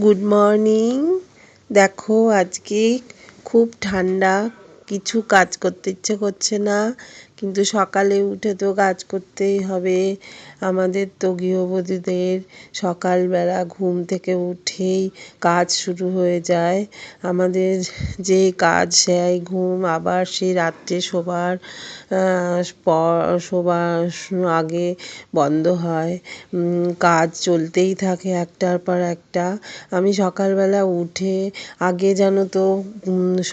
Good morning. দেখো আজকে খুব ঠান্ডা, কিছু কাজ করতে ইচ্ছে করছে না, কিন্তু সকালে উঠে তো কাজ করতেই হবে। আমাদের তো গৃহবধূদের সকালবেলা ঘুম থেকে উঠেই কাজ শুরু হয়ে যায়। আমাদের যে কাজ সেই ঘুম, আবার সেই রাত্রে শোবার আগে বন্ধ হয়। কাজ চলতেই থাকে একটার পর একটা। আমি সকালবেলা উঠে আগে জানো তো,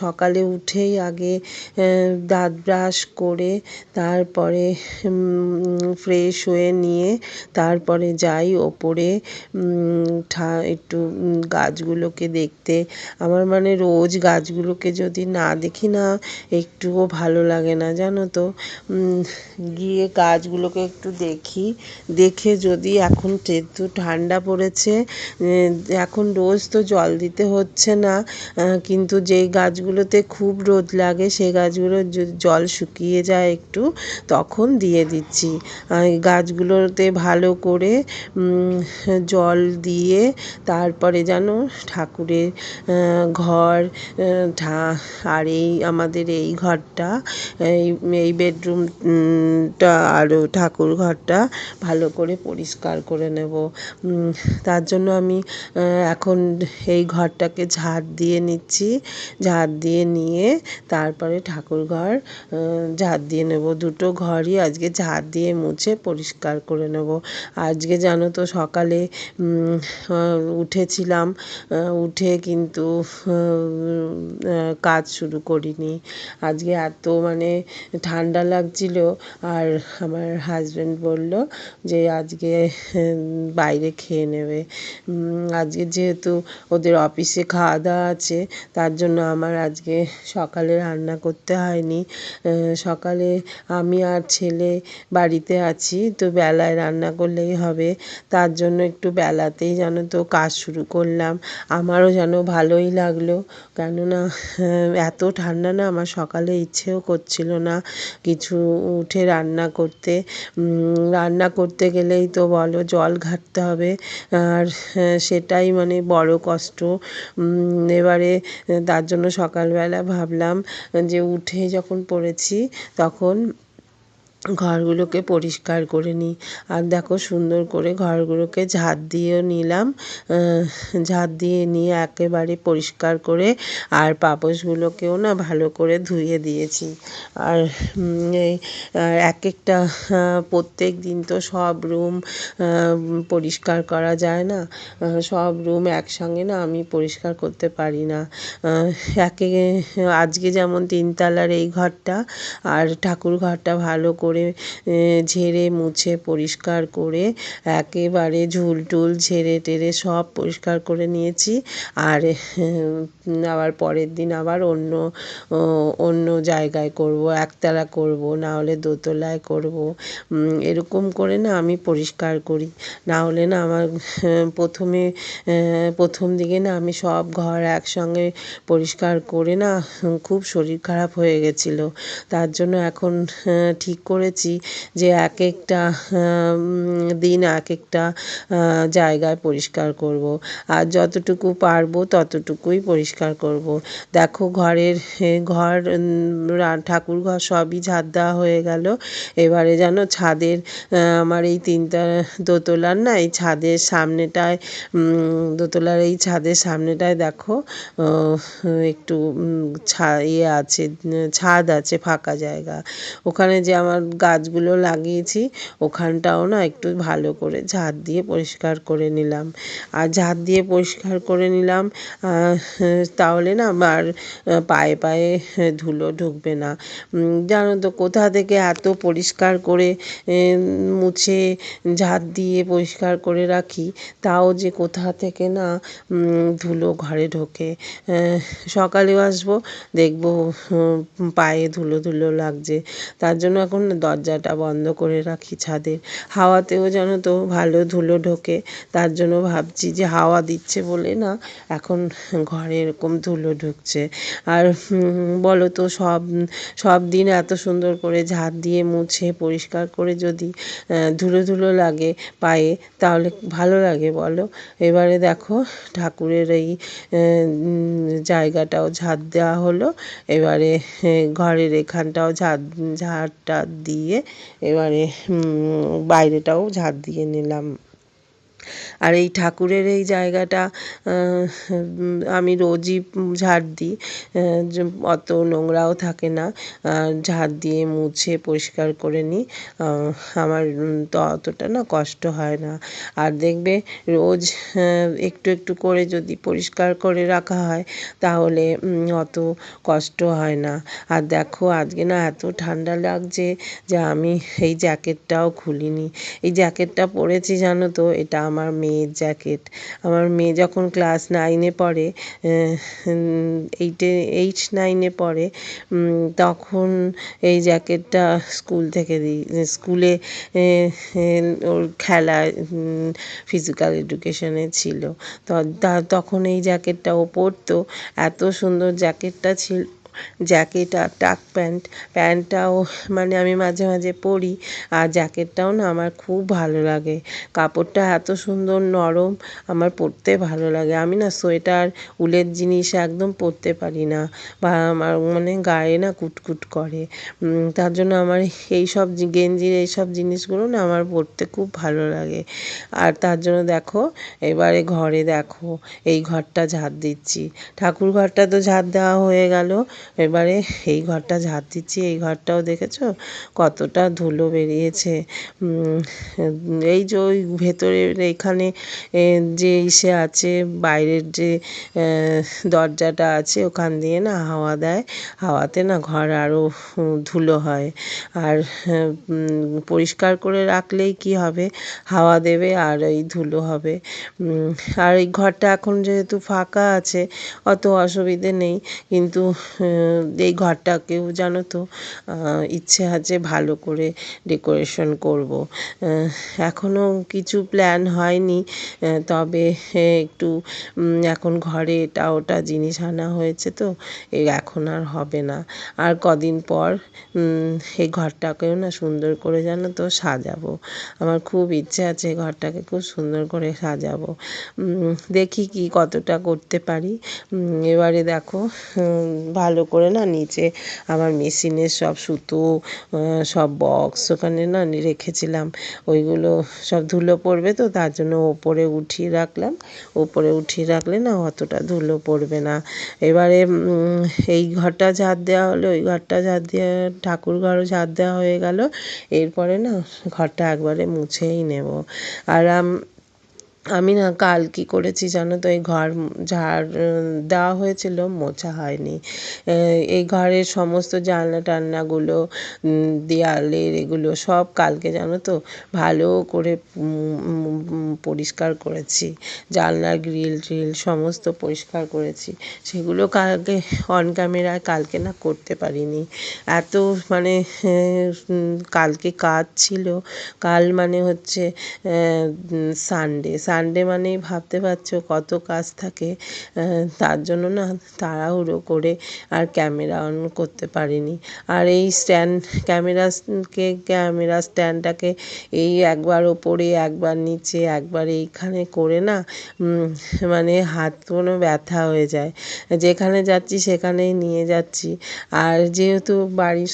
সকালে উঠেই আগে দাঁত ব্রাশ করে তারপরে ফ্রেশ হয়ে নিয়ে তারপরে যাই ওপরে একটু গাছগুলোকে দেখতে। আমার মানে রোজ গাছগুলোকে যদি না দেখি না একটুও ভালো লাগে না, জানো তো। গিয়ে গাছগুলোকে একটু দেখি, দেখে যদি এখন একটু ঠান্ডা পড়েছে, এখন রোজ তো জল দিতে হচ্ছে না, কিন্তু যেই গাছগুলোতে খুব রোদ লাগে সেই গাছগুলো জল শুকিয়ে যায় একটু, তখন দিয়ে দিচ্ছি। গাছগুলোতে ভালো করে জল দিয়ে তারপরে যেন ঠাকুরের ঘর আর আমাদের এই ঘরটা, এই বেডরুমটা আর ঠাকুর ঘরটা ভালো করে পরিষ্কার করে নেব। তার জন্য আমি এখন এই ঘরটাকে ঝাড় দিয়ে নিচ্ছি। ঝাড় দিয়ে নিয়ে তারপরে ঠাকুর ঘর ঝাড় দিয়ে নেব। দুটো ঘরই আজকে ঝাড় দিয়ে মুছে পরিষ্কার করে নেব। আজকে জানো তো সকালে উঠেছিলাম, উঠে কিন্তু কাজ শুরু করিনি। আজকে এত মানে ঠান্ডা লাগছিল, আর আমার হাজব্যান্ড বলল যে আজকে বাইরে খেয়ে নেবে। আজকে যেহেতু ওদের অফিসে খাওয়া দাওয়া আছে, তার জন্য আমার আজকে সকালে রান্না করতে হয়নি। সকালে আমি আর ছেলে বাড়িতে আছি, তো বেলায় রান্না করলেই হবে। তার জন্য একটু বেলাতেই জানো তো কাজ শুরু করলাম। আমারও যেন ভালোই লাগলো, কেননা এত ঠান্ডা না, আমার সকালে ইচ্ছেও করছিল না কিছু উঠে রান্না করতে। রান্না করতে গেলেই তো বলো জল ঘাঁটতে হবে, আর সেটাই মানে বড় কষ্ট। এবারে তার জন্য সকালবেলা ভাবলাম যে উঠে যখন পড়েছি তখন ঘরগুলোকে পরিষ্কার করে নিই। আর দেখো সুন্দর করে ঘরগুলোকে ঝাড় দিয়েও নিলাম। ঝাড় দিয়ে নিয়ে একেবারে পরিষ্কার করে আর পাপোশগুলোকেও না ভালো করে ধুয়ে দিয়েছি। আর এক একটা প্রত্যেক দিন তো সব রুম পরিষ্কার করা যায় না, সব রুম একসঙ্গে না আমি পরিষ্কার করতে পারি না। আজকে যেমন তিনতলার এই ঘরটা আর ঠাকুর ঘরটা ভালো করে ঝেড়ে মুছে পরিষ্কার করে একেবারে ঝুল টুল ঝেড়ে টেড়ে সব পরিষ্কার করে নিয়েছি। আর আবার পরের দিন আবার অন্য জায়গায় করব, একতলা করব, না হলে দোতলায় করব। এরকম করে না আমি পরিষ্কার করি, না হলে না আমার প্রথম দিকে না আমি সব ঘর একসঙ্গে পরিষ্কার করে না খুব শরীর খারাপ হয়ে গেছিলো। তার জন্য এখন ঠিক করেছি যে এক একটা দিন এক একটা জায়গায় পরিষ্কার করব, আর যতটুকু পারবো ততটুকুই পরিষ্কার করব। দেখো ঘর ঠাকুর ঘর সবই ঝাড় দেওয়া হয়ে গেল। এবারে যেন ছাদের আমার এই তিনটা দোতলার না এই ছাদের সামনেটায়, দোতলার এই ছাদের সামনেটায় দেখো একটু আছে, ছাদ আছে, ফাঁকা জায়গা। ওখানে যে আমার গাছগুলো লাগিয়েছি ওখানটাও না একটু ভালো করে ঝাড় দিয়ে পরিষ্কার করে নিলাম। আর ঝাড় দিয়ে পরিষ্কার করে নিলাম, তাহলে না আর পায়ে পায়ে ধুলো ঢুকবে না। জানো তো কোথা থেকে এত পরিষ্কার করে মুছে ঝাড় দিয়ে পরিষ্কার করে রাখি, তাও যে কোথা থেকে না ধুলো ঘরে ঢোকে। সকালেও আসবো, দেখবো পায়ে ধুলো ধুলো লাগছে। তার জন্য এখন দরজাটা বন্ধ করে রাখি ছাদের। হাওয়াতেও জানো তো ভালো ধুলো ঢোকে, তার জন্য ভাবছি যে হাওয়া দিচ্ছে বলে না এখন ঘরে এরকম ধুলো ঢুকছে। আর বলো তো সব সব দিন এত সুন্দর করে ঝাঁট দিয়ে মুছে পরিষ্কার করে যদি ধুলো ধুলো লাগে পায়ে তাহলে ভালো লাগে বলো? এবারে দেখো ঠাকুরের এই জায়গাটাও ঝাঁট দেওয়া হলো। এবারে ঘরের এখানটাও ঝাঁট টাট দিয়ে এবারে বাইরেটাও ঝাঁট দিয়ে নিলাম। আর এই ঠাকুরের এই জায়গাটা আমি রোজই ঝাড় দিই, অত নোংরাও থাকে না, ঝাড় দিয়ে মুছে পরিষ্কার করে নিই। আমার তো অতটা না কষ্ট হয় না। আর দেখবে রোজ একটু একটু করে যদি পরিষ্কার করে রাখা হয় তাহলে অত কষ্ট হয় না। আর দেখো আজকে না এত ঠান্ডা লাগছে যে আমি এই জ্যাকেটটাও খুলিনি। এই জ্যাকেটটা পরেছি জানো তো, এটা আমার মেয়ের জ্যাকেট। আমার মেয়ে যখন ক্লাস 9-এ পড়ে, 9-এ পড়ে, তখন এই জ্যাকেটটা স্কুল থেকে স্কুলে ওর খেলায় ফিজিক্যাল এডুকেশনে ছিল। তখন এই জ্যাকেটটা ও পরতো। এত সুন্দর জ্যাকেটটা ছিল, জ্যাকেট আর টাক প্যান্টটাও মানে আমি মাঝে মাঝে পরি। আর জ্যাকেটটাও না আমার খুব ভালো লাগে, কাপড়টা এত সুন্দর নরম, আমার পরতে ভালো লাগে। আমি না সোয়েটার উলের জিনিস একদম পরতে পারি না, বা আমার মানে গায়ে না কুটকুট করে। তার জন্য আমার এইসব গেঞ্জির এইসব জিনিসগুলো না আমার পরতে খুব ভালো লাগে। আর তার জন্য দেখো এবারে ঘরে দেখো এই ঘরটা ঝাঁট দিচ্ছি। ঠাকুর ঘরটা তো ঝাঁট দেওয়া হয়ে গেল, এবারে এই ঘরটা ঝাঁট দিচ্ছি। এই ঘরটাও দেখেছো কতটা ধুলো বেরিয়েছে। এই যে ওই ভেতরের এখানে যে ইসে আছে, বাইরের যে দরজাটা আছে ওখান দিয়ে না হাওয়া দেয়, হাওয়াতে না ঘর আরও ধুলো হয়। আর পরিষ্কার করে রাখলেই কি হবে, হাওয়া দেবে আর এই ধুলো হবে। আর এই ঘরটা এখন যেহেতু ফাঁকা আছে অত অসুবিধে নেই, কিন্তু এই ঘরটাকেও জানো তো ইচ্ছে আছে ভালো করে ডেকোরেশন করব। এখনও কিছু প্ল্যান হয়নি, তবে একটু এখন ঘরে এটা ওটা জিনিস আনা হয়েছে তো এখন আর হবে না। আর কদিন পর এই ঘরটাকেও না সুন্দর করে জানো তো সাজাবো। আমার খুব ইচ্ছে আছে ঘরটাকে খুব সুন্দর করে সাজাবো। দেখি কি কতটা করতে পারি। এবারে দেখো ভালো করে না নিচে আমার মেশিনের সব সুতো, সব বক্স ওখানে না রেখেছিলাম, ওইগুলো সব ধুলো পড়বে তো তার জন্য ওপরে উঠিয়ে রাখলাম। ওপরে উঠিয়ে রাখলে না অতটা ধুলো পড়বে না। এবারে এই ঘরটা ঝাঁট দেওয়া হলো, ওই ঘরটা ঝাঁট দেওয়া, ঠাকুর ঘরও ঝাঁট দেওয়া হয়ে গেল। এরপরে না ঘরটা একবারে মুছেই নেব। আর আমি না কাল কী করেছি জানো তো, এই ঘর ঝাড় দেওয়া হয়েছিল, মোছা হয়নি। এই ঘরের সমস্ত জানলা টানলাগুলো, দেয়ালের এগুলো সব কালকে জানো তো ভালো করে পরিষ্কার করেছি। জানলার গ্রিল ট্রিল সমস্ত পরিষ্কার করেছি, সেগুলো কালকে অন ক্যামেরায় কালকে না করতে পারিনি। এত মানে কালকে কাজ ছিল। কাল মানে হচ্ছে সানডে মানেই ভাবতে পারছো কত কাজ থাকে। তার জন্য না তাড়াহুড়ো করে আর ক্যামেরা অন করতে পারিনি। আর এই ক্যামেরা স্ট্যান্ডটাকে এই একবার ওপরে একবার নিচে একবার এইখানে করে না মানে হাত কোনো ব্যথা হয়ে যায়, যেখানে যাচ্ছি সেখানেই নিয়ে যাচ্ছি। আর যেহেতু বাড়ির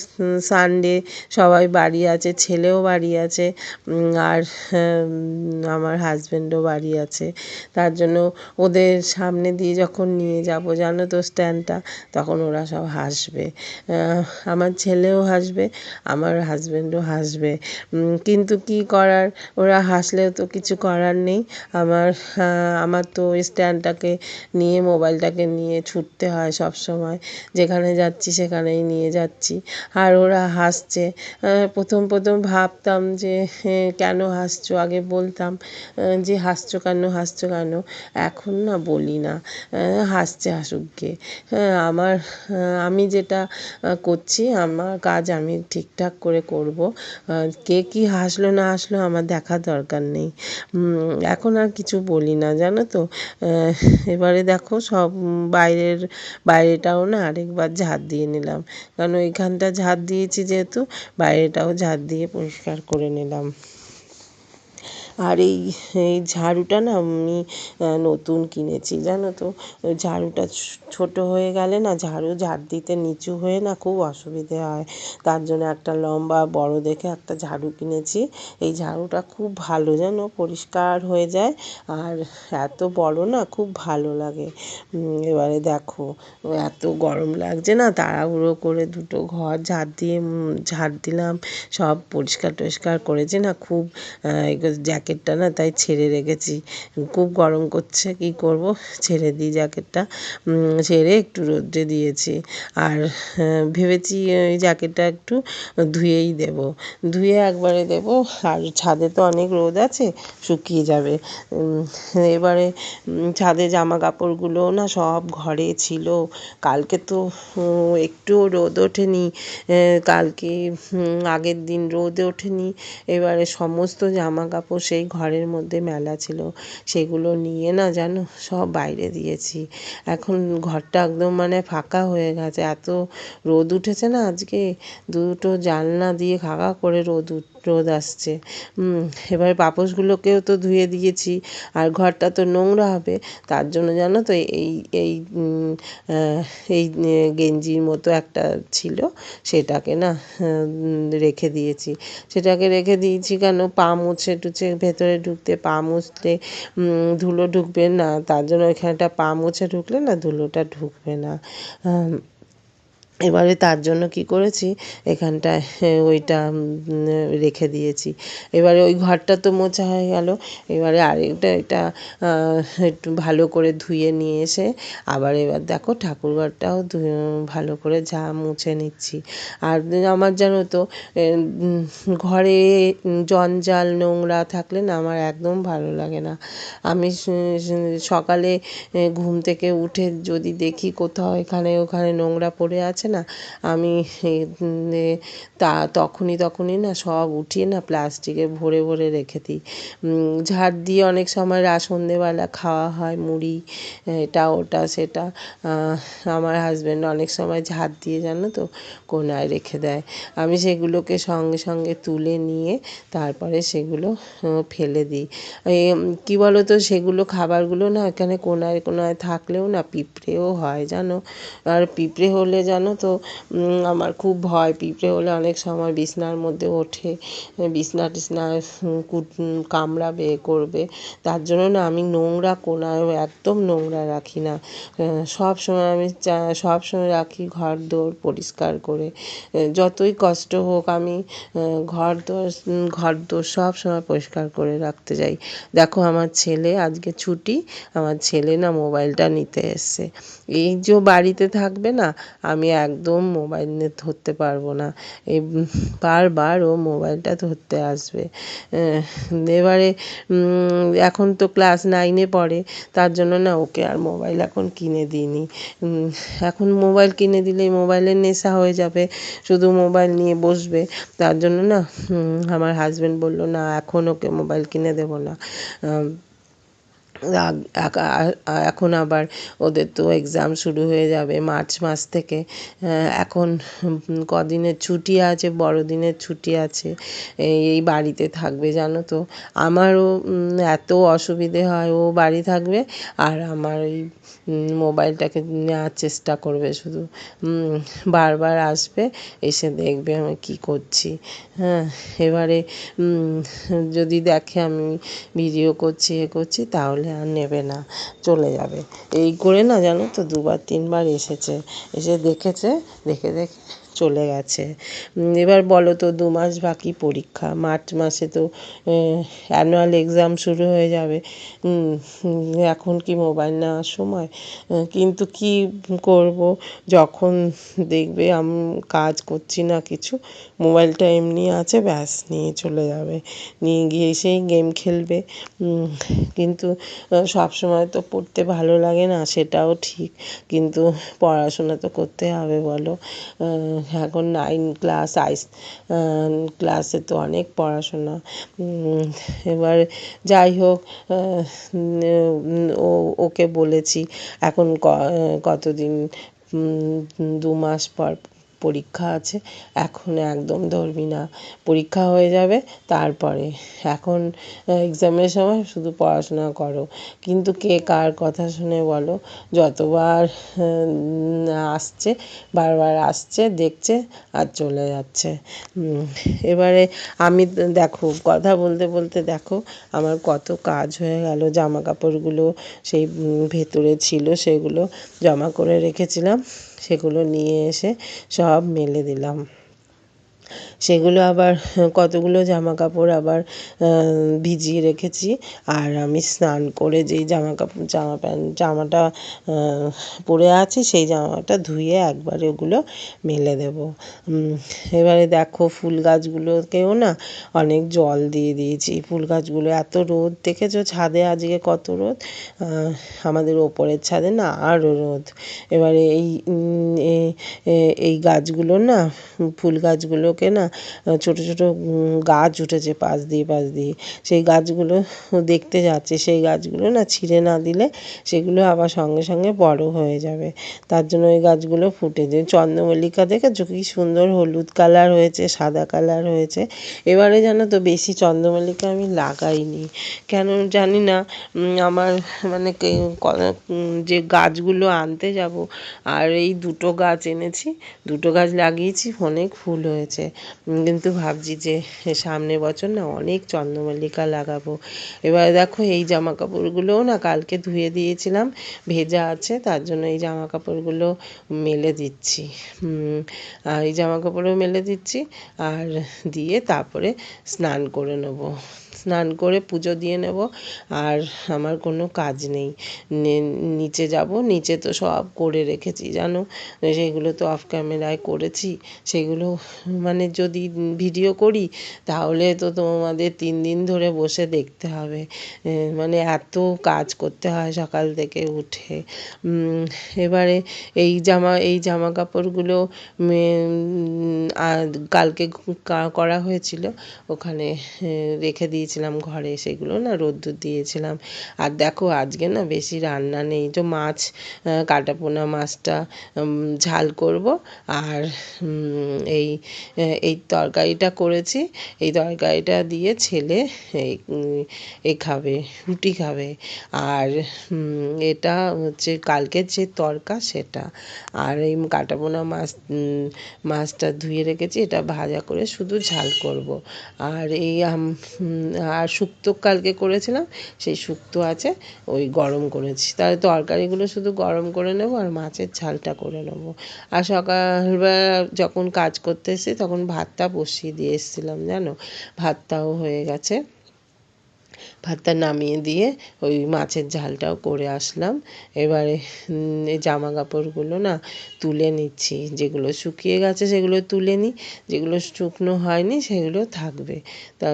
সানডে সবাই বাড়ি আছে, ছেলেও বাড়ি আছে, আর আমার হাজব্যান্ডও বাড়ি আছে, তার জন্য ওদের সামনে দিয়ে যখন নিয়ে যাব জানো তো স্ট্যান্ডটা, তখন ওরা সব হাসবে। আমার ছেলেও হাসবে, আমার হাজব্যান্ডও হাসবে, কিন্তু কি করার, ওরা হাসলেও তো কিছু করার নেই। আমার তো ওই স্ট্যান্ডটাকে নিয়ে মোবাইলটাকে নিয়ে ছুটতে হয় সব সময়, যেখানে যাচ্ছি সেখানেই নিয়ে যাচ্ছি। আর ওরা হাসছে। প্রথম ভাবতাম যে কেন হাসছো, আগে বলতাম যে হাসছো কেন হাসছো কেন, এখন না বলি না, হাসছে হাসুক গে। হ্যাঁ আমি যেটা করছি আমার কাজ আমি ঠিকঠাক করে করব, কে কী হাসলো না হাসলো আমার দেখার দরকার নেই। এখন আর কিছু বলি না জানো তো। এবারে দেখো সব বাইরেটাও না আরেকবার ঝাড় দিয়ে নিলাম, কারণ ওইখানটা ঝাড় দিয়েছি যেহেতু বাইরেটাও ঝাড় দিয়ে পরিষ্কার করে নিলাম। আর এই এই ঝাড়ুটা না আমি নতুন কিনেছি জানো তো। ওই ঝাড়ুটা ছোটো হয়ে গেলে না ঝাড় দিতে নিচু হয়ে না খুব অসুবিধে হয়, তার জন্য একটা লম্বা বড় দেখে একটা ঝাড়ু কিনেছি। এই ঝাড়ুটা খুব ভালো জানো, পরিষ্কার হয়ে যায় আর এত বড় না খুব ভালো লাগে। এবারে দেখো এত গরম লাগছে না, তাড়াহুড়ো করে দুটো ঘর ঝাড় দিলাম, সব পরিষ্কার টরিষ্কার করেছি না, খুব জ্যাকেটটা না তাই ছেড়ে রেখেছি, খুব গরম করছে কি করব, ছেড়ে দিই জ্যাকেটটা। ছেড়ে একটু রোদ্রে দিয়েছি আর ভেবেছি ওই জ্যাকেটটা একটু ধুয়েই ধুয়ে একবারে দেব। আর ছাদে তো অনেক রোদ আছে, শুকিয়ে যাবে। এবারে ছাদে জামা কাপড়গুলো না সব ঘরে ছিল, কালকে তো একটুও রোদ ওঠেনি, কালকে আগের দিন রোদ ওঠেনি। এবারে সমস্ত জামা কাপড় সেই ঘরের মধ্যে মেলা ছিল, সেগুলো নিয়ে না জানো সব বাইরে দিয়েছি। এখন ঘরটা একদম মানে ফাঁকা হয়ে গেছে, এত রোদ উঠেছে না আজকে, দুটো জানলা দিয়ে খাকা করে রোদ আসছে। এবার পাপোশগুলোকেও তো ধুয়ে দিয়েছি, আর ঘরটা তো নোংরা হবে, তার জন্য জানো তো এই এই এই গেঞ্জির মতো একটা ছিল, সেটাকে না রেখে দিয়েছি। সেটাকে রেখে দিয়েছি কেন, পা মুছে টুছে ভেতরে ঢুকতে, পা মুছলে ধুলো ঢুকবে না, তার জন্য ওইখানটা পা মুছে ঢুকলে না ধুলোটা ঢুকবে না। এবারে তার জন্য কি করেছি, এখানটায় ওইটা রেখে দিয়েছি। এবারে ওই ঘরটা তো মোছা হয়ে গেল, এবারে আরেকটা এটা একটু ভালো করে ধুয়ে নিয়ে এসে আবার এবার দেখো ঠাকুরঘরটাও ভালো করে মুছে নিচ্ছি। আর আমার জানো তো ঘরে জঞ্জাল নোংরা থাকলে না আমার একদম ভালো লাগে না। আমি সকালে ঘুম থেকে উঠে যদি দেখি কোথাও এখানে ওখানে নোংরা পড়ে আছে না, আমি তখনই না সব উঠিয়ে না প্লাস্টিকে ভরে ভরে রেখে দিই। ঝাড় দিয়ে অনেক সময় সন্ধেবেলা খাওয়া হয় মুড়ি, এটা ওটা সেটা, আমার হাজব্যান্ড অনেক সময় ঝাড় দিয়ে জানো তো কোনায় রেখে দেয়, আমি সেগুলোকে সঙ্গে সঙ্গে তুলে নিয়ে তারপরে সেগুলো ফেলে দিই। কী বলো তো, সেগুলো খাবারগুলো না এখানে কোনায় কোনায় থাকলেও না পিঁপড়েও হয় জানো, আর পিঁপড়ে হলে জানো তো আমার খুব ভয়, পিঁপড়ে হলে অনেক সময় বিছনার মধ্যে ওঠে, বিছনা টিছনা কামড়াবে করবে, তার জন্য না আমি নোংরা কোনায় একদম নোংরা রাখি না, সব সময় আমি সব সময় রাখি ঘর দোর পরিষ্কার করে, যতই কষ্ট হোক আমি ঘর দোর সব সময় পরিষ্কার করে রাখতে যাই। দেখো আমার ছেলে আজকে ছুটি, আমার ছেলে না মোবাইলটা নিতে এসছে, এই যে বাড়িতে থাকবে না আমি একদম মোবাইল নিয়ে ধরতে পারবো না, এই বারবার ও মোবাইলটা ধরতে আসবে। এবারে এখন তো ক্লাস 9-এ পড়ে, তার জন্য না ওকে আর মোবাইল এখন কিনে দিইনি। এখন মোবাইল কিনে দিলেই মোবাইলের নেশা হয়ে যাবে, শুধু মোবাইল নিয়ে বসবে, তার জন্য না আমার হাজব্যান্ড বললো না এখন ওকে মোবাইল কিনে দেবো না। এখন আবার ওদের তো এক্সাম শুরু হয়ে যাবে মার্চ মাস থেকে, এখন কদিনের ছুটি আছে, বড়দিনের ছুটি আছে, এই বাড়িতে থাকবে জানো তো। আমারও এত অসুবিধে হয়, ও বাড়ি থাকবে আর আমার ওই মোবাইলটাকে নেওয়ার চেষ্টা করবে শুধু, বারবার আসবে, এসে দেখবে আমি কী করছি। হ্যাঁ, এবারে যদি দেখে আমি ভিডিও করছি করছি তাহলে আর নেবে না, চলে যাবে। এই করে না জানো তো 2-3 বার এসেছে, এসে দেখেছে, দেখে চলে গেছে। এবার বলো তো 2 মাস বাকি পরীক্ষা, মার্চ মাসে তো অ্যানুয়াল এক্সাম শুরু হয়ে যাবে। এখন কি মোবাইল নেওয়ার সময়? কিন্তু কি করব, যখন দেখবে কাজ করছি না কিছু, মোবাইলটা এমনি আছে, ব্যাস নিয়ে চলে যাবে, নিয়ে গিয়ে সেই গেম খেলবে। কিন্তু সব সময় তো পড়তে ভালো লাগে না, সেটাও ঠিক, কিন্তু পড়াশোনা তো করতে হবে বলো। এখন 9 ক্লাস ক্লাসে তো অনেক পড়াশোনা। এবার যাই হোক, ওকে বলেছি এখন কতদিন, 2 মাস পর পরীক্ষা আছে, এখন একদম ধরবি না, পরীক্ষা হয়ে যাবে তারপরে, এখন এক্সামের সময় শুধু পড়াশোনা করো। কিন্তু কে কার কথা শুনে বলো, যতবার আসছে, বারবার আসছে, দেখছে আর চলে যাচ্ছে। এবারে আমি দেখো কথা বলতে বলতে দেখো আমার কত কাজ হয়ে গেল, জামা কাপড়গুলো সেই ভেতরে ছিল সেগুলো জমা করে রেখেছিলাম, সেগুলো নিয়ে এসে সব মেলে দিলাম। সেগুলো আবার কতগুলো জামা কাপড় আবার ভিজিয়ে রেখেছি, আর আমি স্নান করে যেই জামাটা পরে আছি সেই জামাটা ধুয়ে একবারে ওগুলো মেলে দেব। এবারে দেখো ফুল গাছগুলোকেও না অনেক জল দিয়ে দিয়েছি, ফুল গাছগুলো এত রোদ দেখেছো ছাদে আজকে কত রোদ, আমাদের ওপরের ছাদে না আরও রোদ। এবারে এই গাছগুলো না, ফুল গাছগুলোকে না ছোট ছোট গাছ উঠেছে পাশ দিয়ে, সেই গাছগুলো দেখতে যাচ্ছে, সেই গাছগুলো না ছিঁড়ে না দিলে সেগুলো আবার সঙ্গে সঙ্গে বড় হয়ে যাবে, তার জন্য ওই গাছগুলো ফুটেছে। চন্দ্রমল্লিকা দেখেছো কি সুন্দর হলুদ কালার হয়েছে, সাদা কালার হয়েছে। এবারে জানো তো বেশি চন্দ্রমল্লিকা আমি লাগাইনি, কেন জানি না, আমার মানে যে গাছগুলো আনতে যাব, আর এই 2টো গাছ এনেছি, 2টো গাছ লাগিয়েছি, অনেক ফুল হয়েছে, কিন্তু ভাবছি যে সামনের বছর না অনেক চন্দ্রমল্লিকা লাগাবো। এবারে দেখো এই জামা কাপড়গুলোও না কালকে ধুয়ে দিয়েছিলাম, ভেজা আছে, তার জন্য এই জামা কাপড়গুলো মেলে দিচ্ছি। আর এই জামা কাপড়ও মেলে দিচ্ছি, আর দিয়ে তারপরে স্নান করে নেবো, স্নান করে পুজো দিয়ে নেব, আর আমার কোনো কাজ নেই। নিচে যাব, নিচে তো সব করে রেখেছি জানো, সেগুলো তো অফ ক্যামেরায় করেছি, সেগুলো মানে যদি ভিডিও করি তাহলে তো তোমাদের 3 দিন ধরে বসে দেখতে হবে, মানে এত কাজ করতে হয় সকাল থেকে উঠে। এবারে এই জামা কাপড়গুলো কালকে করা হয়েছিল, ওখানে রেখে দিয়েছিলাম ঘরে, সেগুলো না রোদ্দুর দিয়েছিলাম। আর দেখো আজকে না বেশি রান্না নেই, তো মাছ কাটাপোনা মাছটা ঝাল করব, আর এই এই তরকারিটা করেছি, এই তরকারিটা দিয়ে ছেলে এই খাবে, রুটি খাবে, আর এটা হচ্ছে কালকের যে তরকা সেটা, আর এই কাটাপোনা মাছটা ধুয়ে রেখেছি, এটা ভাজা করে শুধু ঝাল করব। আর আর শুক্তো কালকে করেছিলাম, সেই শুক্তো আছে, ওই গরম করেছি, তাহলে তরকারিগুলো শুধু গরম করে নেব আর মাছের ঝালটা করে নেব। আর সকালবেলা যখন কাজ করতে এসেছি তখন ভাতটা বসিয়ে দিয়ে এসেছিলাম জানো, ভাতটাও হয়ে গেছে, ভাতটা নামিয়ে দিয়ে ওই মাছের ঝালটাও করে আসলাম। এবারে এই জামা কাপড়গুলো না তুলে নিচ্ছি, যেগুলো শুকিয়ে গেছে সেগুলো তুলে নিই, যেগুলো শুকনো হয়নি সেগুলো থাকবে, তা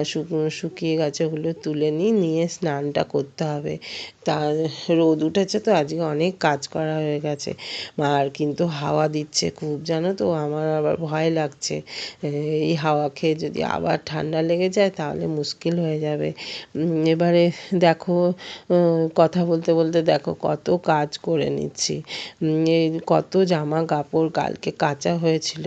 শুকিয়ে গেছে ওগুলো তুলে নিয়ে স্নানটা করতে হবে। তা রোদ উঠেছে তো আজকে অনেক কাজ করা হয়ে গেছে, আর কিন্তু হাওয়া দিচ্ছে খুব জানো তো, আমার আবার ভয় লাগছে, এই হাওয়া খেয়ে যদি আবার ঠান্ডা লেগে যায় তাহলে মুশকিল হয়ে যাবে। এবারে দেখো কথা বলতে বলতে দেখো কত কাজ করে নিচ্ছি, এই কত জামা কাপড় কালকে কাচা হয়েছিল,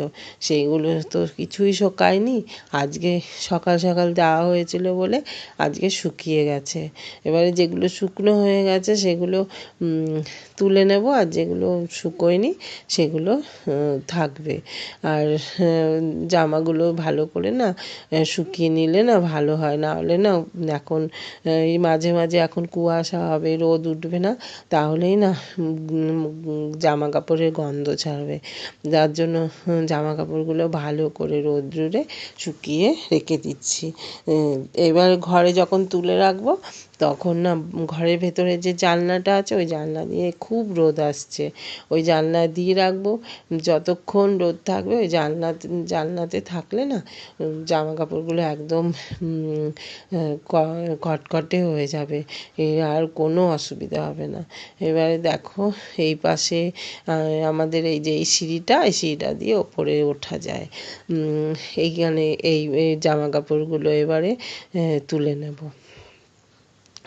সেইগুলো তো কিছুই শোকায়নি, আজকে সকাল সকাল দেওয়া হয়েছিল বলে আজকে শুকিয়ে গেছে। এবারে যেগুলো শুকনো হয়ে গেছে সেগুলো তুলে নেব, আর যেগুলো শুকোয়নি সেগুলো থাকবে। আর জামাগুলো ভালো করে না শুকিয়ে নিলে না ভালো হয়, না হলে না এখন এই মাঝে মাঝে এখন কুয়াশা হবে, রোদ উঠবে না, তাহলেই না জামা কাপড়ের গন্ধ ছাড়বে। যার জন্য জামা কাপড়গুলো ভালো করে রোদ্দুরে শুকিয়ে রেখে দিচ্ছি। এবার ঘরে যখন তুলে রাখবো তখন না ঘরের ভেতরে যে জানলাটা আছে ওই জানলা দিয়ে খুব রোদ আসছে, ওই জানলা দিয়ে রাখবো। যতক্ষণ রোদ থাকবে ওই জানলাতে থাকলে না জামা কাপড়গুলো একদম কটকটে হয়ে যাবে, আর কোনো অসুবিধা হবে না। এবারে দেখো এই পাশে আমাদের এই যে এই সিঁড়িটা দিয়ে ওপরে ওঠা যায়। এইখানে এই জামা কাপড়গুলো এবারে তুলে নেব।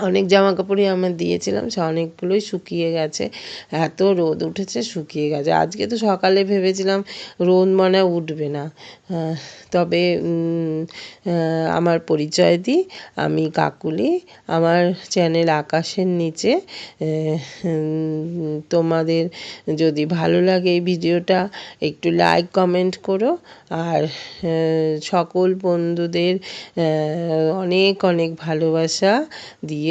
অনেক জামা কাপড়ই আমার দিয়েছিলাম, সে অনেকগুলোই শুকিয়ে গেছে, এত রোদ উঠেছে শুকিয়ে গেছে। আজকে তো সকালে ভেবেছিলাম রোদ মনে উঠবে না, তবে আমার পরিচয় দিই, আমি কাকুলি। আমার চ্যানেল আকাশের নিচে। তোমাদের যদি ভালো লাগে এই ভিডিওটা একটু লাইক কমেন্ট করো, আর সকল বন্ধুদের অনেক অনেক ভালোবাসা দিয়ে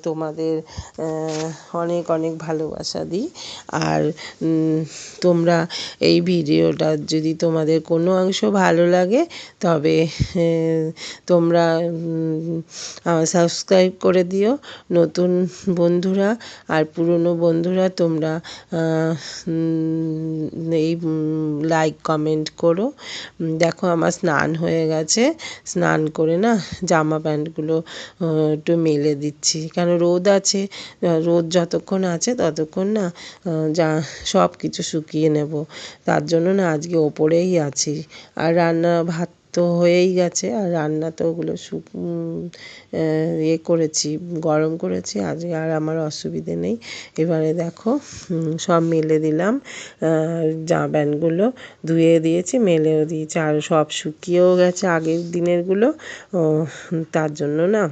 তোমাদের অনেক অনেক ভালোবাসা দিই। আর তোমরা এই ভিডিওটা যদি তোমাদের কোনো অংশ ভালো লাগে তবে তোমরা সাবস্ক্রাইব করে দিও, নতুন বন্ধুরা আর পুরনো বন্ধুরা তোমরা এই লাইক কমেন্ট করো। দেখো আমার স্নান হয়ে গেছে, স্নান করে না জামা প্যান্টগুলো একটু মেলে দিচ্ছি, কেন রোদ আছে, রোদ যতক্ষণ আছে ততক্ষণ না সব কিছু শুকিয়ে নেব। তার জন্য না আজকে ওপরেই আছি। আর ভাত তো হয়েই গেছে, আর রান্না তো ওগুলো করেছি, গরম করেছি, আজকে আর আমার অসুবিধে নেই। এবারে দেখো সব মেলে দিলাম, জামা প্যান্টগুলো ধুয়ে দিয়েছি, মেলেও দিয়েছি, আর সব শুকিয়েও গেছে আগের দিনেরগুলো। তার জন্য না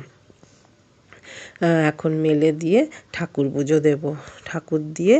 এখন মেলে দিয়ে ঠাকুর পুজো দেবো, ঠাকুর দিয়ে